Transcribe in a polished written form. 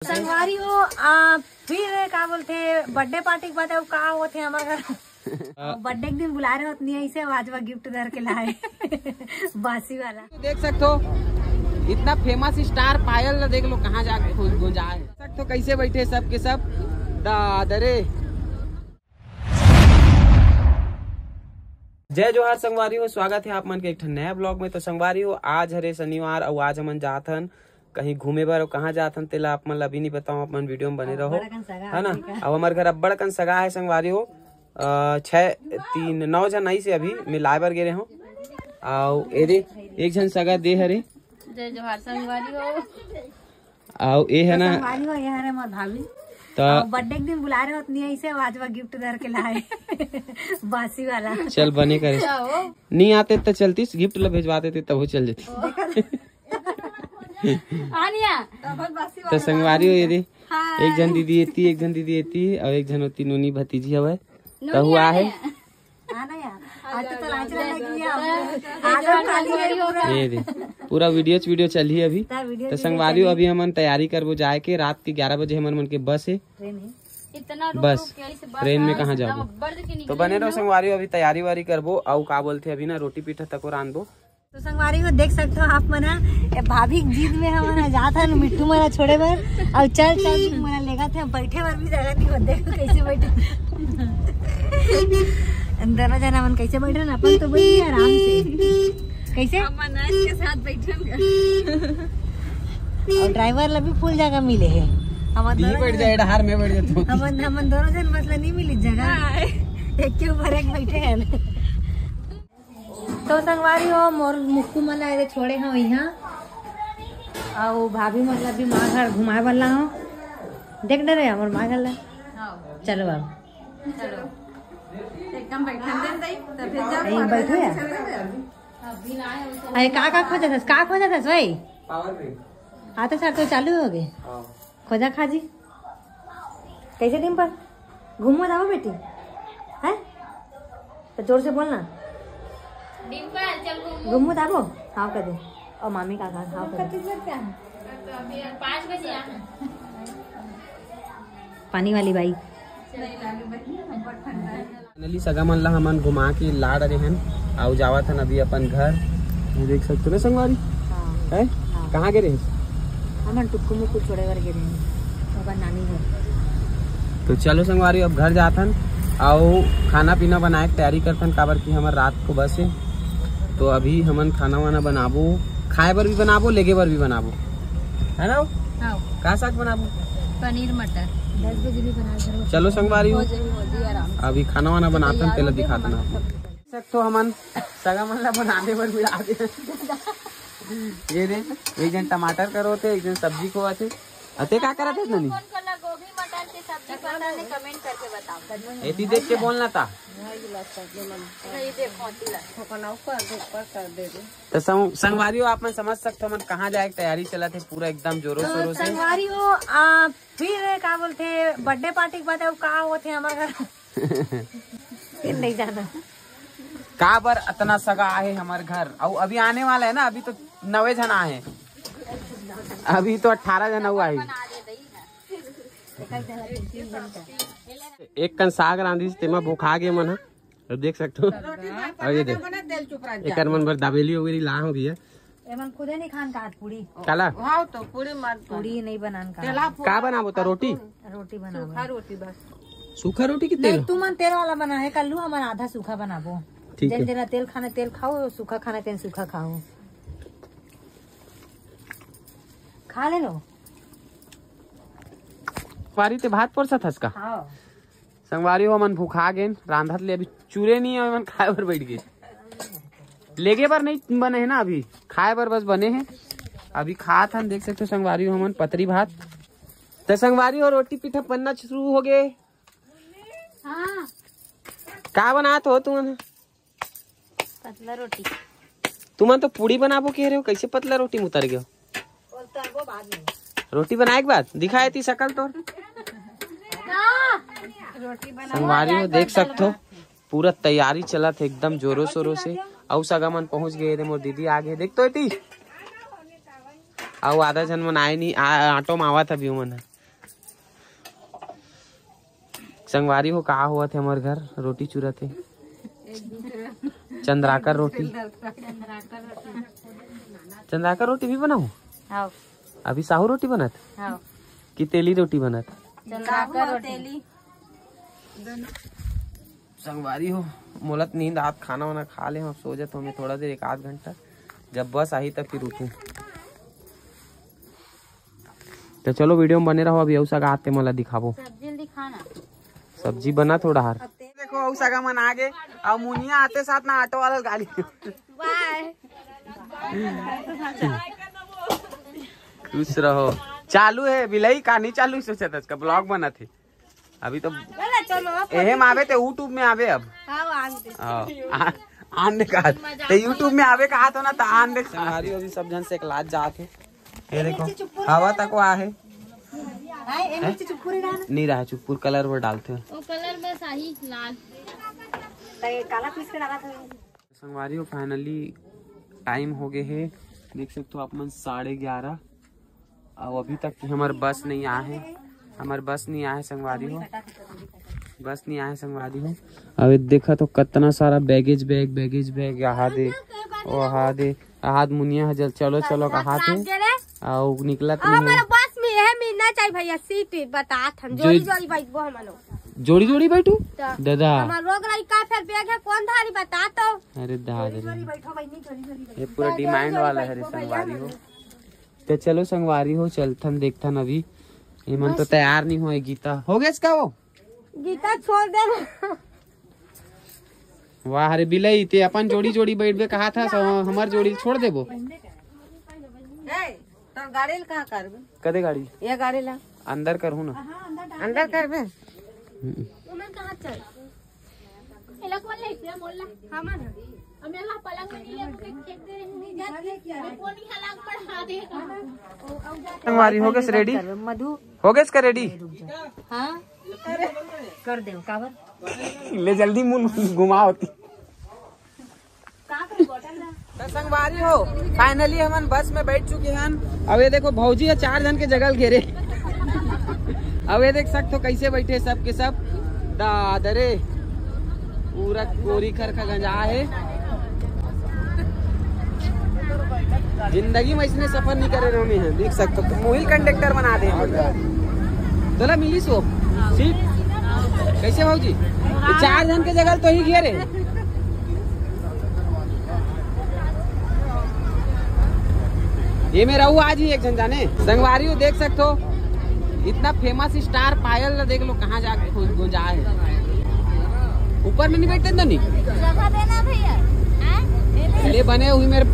संगवारी हो फिर का बोलते बर्थडे पार्टी के बाद का होते हमारे घर बर्थडे के दिन बुला रहे होते नहीं ऐसे आवाज गिफ्ट दर के लाए बासी वाला। देख सकते हो इतना फेमस स्टार पायल देख लो कहाँ जाके गुंजा है। देख सकते हो कैसे बैठे सब के सब दादरे। जय जोहार संगवारी हो, स्वागत है आप मन के एक नया ब्लॉग में। तो संगवारी हो आज हरे शनिवार और आज हमन जात हन कहीं घूमे बर। कहाँ जात हन तेला आप मन अभी नहीं बताऊं, आप मन वीडियो में बने रहो है ना। अब हमारे घर अब्बड़ कन सगा है संगवारी हो 9 जन आई से अभी मिलाए बर गे हो। आओ एक जन सगा दे हरे जय जोहार संगवारी हो। आओ ए है ना संगवारी हो ये हरे मोर भाभी तो बर्थडे के दिन बुला रहे होते नहीं ऐसे आवाज गिफ्ट दर के लाए बासी वाला। चल बने करे नहीं आते तो चलती गिफ्ट ला भेजवा देते तब वो चल जाती। तो संगवारी हो ये एक जन दीदी एती एक जन दीदी एती और एक जन होती नूनी भतीजी हवे तो हुआ है ये दे पूरा वीडियो चल ही अभी। तो संगवारी अभी हमन तैयारी करबो जाए के रात के 11 बजे हमन के बस है बस ट्रेन में कहाँ जाओ। तो बने रहो संगवारी अभी तैयारी वारी करबो और का बोलते अभी ना रोटी पीठा तको रांधबो। तो संगवारी को देख सकते हो आप मना भाभी जीत में हम जाता है मिट्टू मना छोड़े बर और चल मना लेगा थे बैठे बार भी जगह नहीं देखो कैसे बैठे दोनों जना मन कैसे बैठे ना अपन तो बैठे आराम से कैसे के साथ बैठे और ड्राइवर ला भी फुल जगह मिले है। हम दोनों जन मसला नहीं मिली जगह एक के ऊपर एक बैठे हैं। तो संगवारी हो मोर मुक्कू मन ला छोड़े हो यहाँ और भाभी मतलब भी माँ घर घुमाए वाला हो देख डरे हमारे माँ घर ला चलो बाबू चलो एकदम बैठे अरे का खोजा था भाई आते सर तो चालू हो गए खोजा खाजी कैसे दिन पर घूमो जाओ बेटी है तो जोर से बोलना घूमो जाबो हाँ कर दे और मामी का हाँ कर दे 5 बजे पानी वाली बाई नली सगा मन ला हमन घुमा के लाड़ रहे हैं आउ जावा था अभी अपन घर देख सकते हो संगवारी है कहाँ गे रहे हमन टुक्कू मुक्कू छोड़े बर गे रहे अपन नानी घर। तो चलो संगवारी अब घर जाथन आओ खाना पीना बनाए तैयारी करथन काबर की हमार रात को बस है। तो अभी हमन खाना वाना बनाबो खाए बर भी बनाबो लेगे बर भी बनाबो है ना का साग बनाबो पनीर मटर 10 बजे भी बना। चलो संगवारी हो अभी खाना वाना बनाते तेला दिखाते ना तो हमन सगा मन ला बनाने बर भी आ दे ये दे एक जन टमाटर करो थे एक जन सब्जी को आते अते का करत है ननी गोभी मटर के सब्जी पता ने कमेंट करके बताओ एती देख के बोलना था। तो संगवारी हो आप मन समझ सकते हो मन कहाँ जाए तैयारी चला थे पूरा एकदम जोरों शोरों से। संगवारी हो फिर का बोलते बर्थडे पार्टी के बाद का होते हमारे घर फिर नहीं जाना का बर इतना सगा है हमारे घर और अभी आने वाला है ना अभी तो 9 जन आए अभी तो 18 जन हुआ है। एक कन साग रांधी तेमा भूखा गे मन है देख सकते हो और ये देख एक मन भर दाबेली वगैरह ला हो गया एमन खुदे नहीं खान का पूरी काला हां तो पूरी नहीं बनान का बनाबो तो रोटी बनाबो सूखा रोटी बस सूखा रोटी की तेल तू मन तेल वाला बना है कल्लू हमन आधा सूखा बनाबो जन जन तेल खाना तेल खाओ सूखा खाना तेल सूखा खाओ खा ले लो पारी ते भात पर सथस का हां संगवारी हो मन भूखा गेन रांधत ले अभी चूरे नहीं है मन खाए बर बैठ गए लेगे बर नहीं बने है ना अभी खाए बर बस बने हैं अभी खात हन देख सकते हो संगवारी हो हमन पतरी भात। तो संगवारी हो रोटी पीठा बनना शुरू हो गए हां का बनात हो तुम पतला रोटी तुम तो पूड़ी बनाबो कह रहे हो कैसे पतला रोटी उतर गयो रोटी बनाए के बाद दिखाए थी शकल तो संगवारी हो देख सकते हो पूरा तैयारी चला थे एकदम जोरों शोरों से और सगा मन पहुंच गए मोर दीदी आ गए देख तो थी और आधा जन मन आए नहीं ऑटो में आवा था भी मन संगवारी हो कहा हुआ थे हमारे घर रोटी चूरा थे चंद्राकर रोटी। चंद्राकर रोटी भी बनाओ हाँ अभी साहू रोटी बनत हाँ कि तेली रोटी बनत। चंद्राकर रोटी संगवारी हो मोलत नींद आप खाना वाना खा ले हम सो जाते हमें थोड़ा देर 1 आध घंटा जब बस आई तब फिर उठूं। तो चलो वीडियो में बने रहो। अभी औसा का आते मला दिखाबो जल्दी खाना सब्जी बना थोड़ा हार देखो औसा का मन आगे और मुनिया आते साथ ना ऑटो वाला गाड़ी बाय खुश रहो। चालू है बिलई का नहीं चालू सोचा था इसका ब्लॉग बना थे अभी तो एहम आवे थे यूट्यूब में आवे अब आने का तो यूट्यूब में आवे कहा तो ना तो आन देख हमारी अभी सब जन से एक लाज जाके ये देखो हवा तक वो आहे नहीं रहा चुप्पुर कलर वो डालते हैं वो कलर में सही लाल काला पीस के डाला था। संगवारी हो फाइनली टाइम हो गए है देख सकते हो आप मन 11:30 और अभी तक हमारे बस नहीं आए हैं। हमारे बस नहीं आए संगवारी हो बस नहीं आए संगवारी हो। अब देखा तो कितना सारा बैगेज बैग यहाँ दे वहाँ दे हाथ मुनिया जल चलो चलो कहा थे और निकला हमारा बस में है मिलना चाहिए भैया सीट बता हम जोड़ी जोड़ी बैठबो हम लोग जोड़ी जोड़ी बैठू दादा हमार रोग रही का फिर बैग है कौन धारी बता तो अरे दादा ये पूरा डिमांड वाला है रे संगवारी हो। तो चलो संगवारी हो चलथन देखथन अभी ये मन तो तैयार नहीं हुए गीता हो गया इसका वो गीता छोड़ दे वाह रे बिलई ते अपन जोड़ी जोड़ी बैठबे कहा था हमार जोड़ी छोड़ देबो तो गाड़ी कहाँ करबे कदे गाड़ी ये गाड़ी ला अंदर करहूं ना अंदर करबे उमन कहाँ चल एला कौन ले पे मोल्ला हमन हमें ला पलंग में ले के खेत दे नहीं जाते कोनी हलाक पढ़ा दे संगवारी हो गए रेडी मधु हो गए इसका रेडी हाँ कर दे काबर ले जल्दी मुंह घुमा होती तो संगवारी हो फाइनली हम बस में बैठ चुके हैं। अब ये देखो भौजी है 4 जन के जगल घेरे अब ये देख सकते हो कैसे बैठे सब के सब दादरे पूरा कोरी खर का गंजा है। जिंदगी में इसने सफर नहीं करे रोमी है देख सकते हो मोहिल कंडक्टर बना दे चला मिली सो सीट कैसे भौजी 4 जन के जगह तो ही घेरे ये में रहू आज ही एक जन जाने संगवारी हो देख सकते हो इतना फेमस स्टार पायल देख लो कहाँ जाके गुंजा है ऊपर में नहीं बैठते तो नहीं जगह देना भैया ले बने हुई मेरे